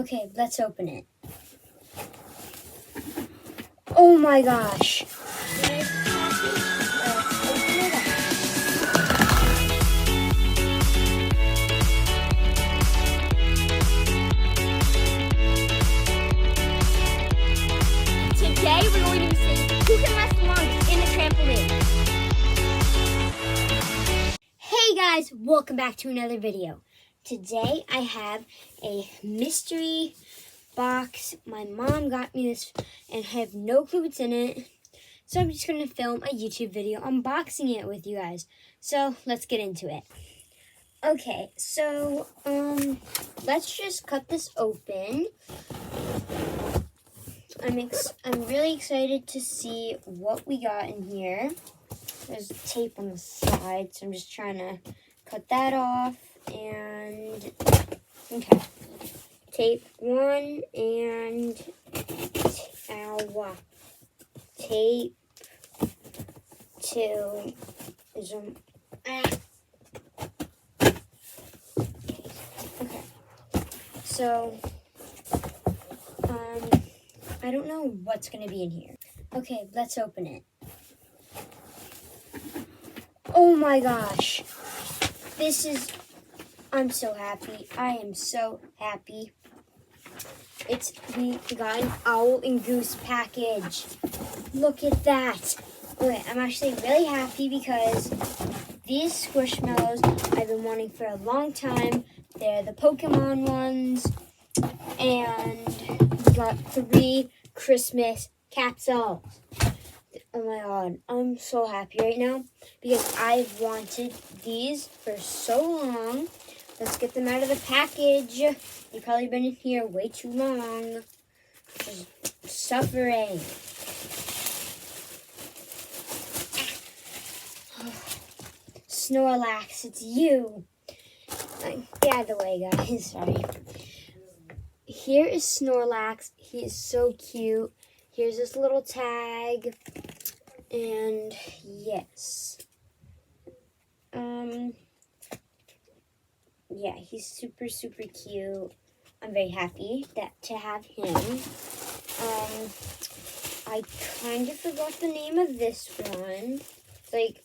Okay, let's open it. Oh my gosh. Today we're going to see who can last the longest in the trampoline. Hey guys, welcome back to another video. Today I have a mystery box. My mom got me this and I have no clue what's in it. So I'm just going to film a YouTube video unboxing it with you guys. So let's get into it. Okay, so let's just cut this open. I'm really excited to see what we got in here. There's tape on the side, so I'm just trying to cut that off. And okay, tape one and tape two is okay. So I don't know what's gonna be in here. Okay, let's open it. Oh my gosh. I'm so happy. I am so happy. We got an owl and goose package. Look at that. Okay, I'm actually really happy because these Squishmallows I've been wanting for a long time. They're the Pokemon ones. And we got 3 Christmas capsules. Oh my god, I'm so happy right now because I've wanted these for so long. Let's get them out of the package. They've probably been in here way too long. Just suffering. Snorlax, it's you. Get out of the way, guys. Sorry. Here is Snorlax. He is so cute. Here's this little tag. And yes. Yeah, he's super, super cute. I'm very happy to have him. I kind of forgot the name of this one. It's like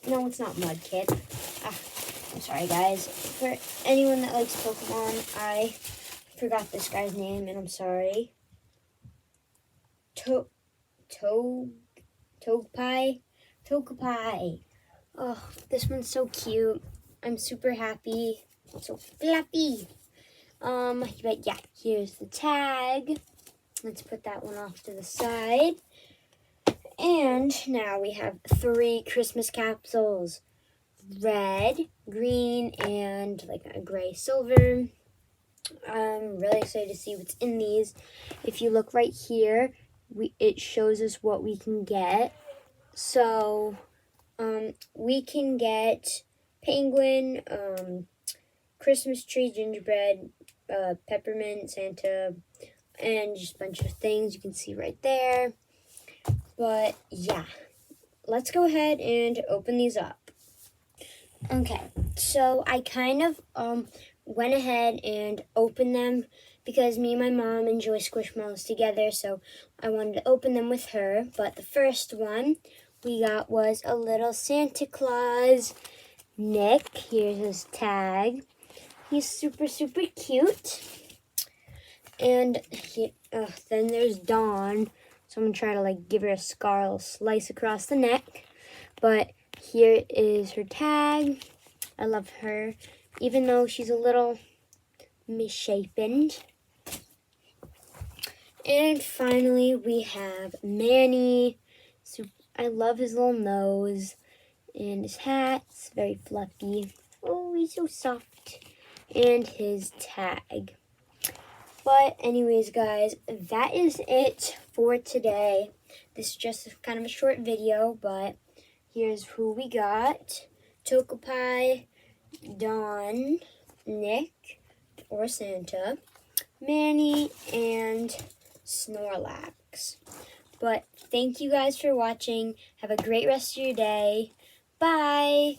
no, it's not Mudkip. I'm sorry, guys. For anyone that likes Pokemon, I forgot this guy's name, and I'm sorry. Togepi. Oh, this one's so cute. I'm super happy. It's so fluffy. But yeah, here's the tag. Let's put that one off to the side. And now we have 3 Christmas capsules. Red, green, and like a gray silver. I'm really excited to see what's in these. If you look right here, it shows us what we can get. So we can get penguin, Christmas tree, gingerbread, peppermint, Santa, and just a bunch of things you can see right there. But yeah, let's go ahead and open these up. Okay, so I kind of went ahead and opened them because me and my mom enjoy Squishmallows together, so I wanted to open them with her. But the first one we got was a little Santa Claus, Nick. Here's his tag. He's super, super cute. And then there's Dawn. So I'm going to try to like give her a scar slice across the neck. But here is her tag. I love her, even though she's a little misshapen. And finally, we have Manny. I love his little nose and his hat's very fluffy. Oh, he's so soft. And his tag. But anyways, guys, that is it for today. This is just kind of a short video, but here's who we got. Togepi, Dawn, Nick, or Santa, Manny, and Snorlax. But thank you guys for watching. Have a great rest of your day. Bye!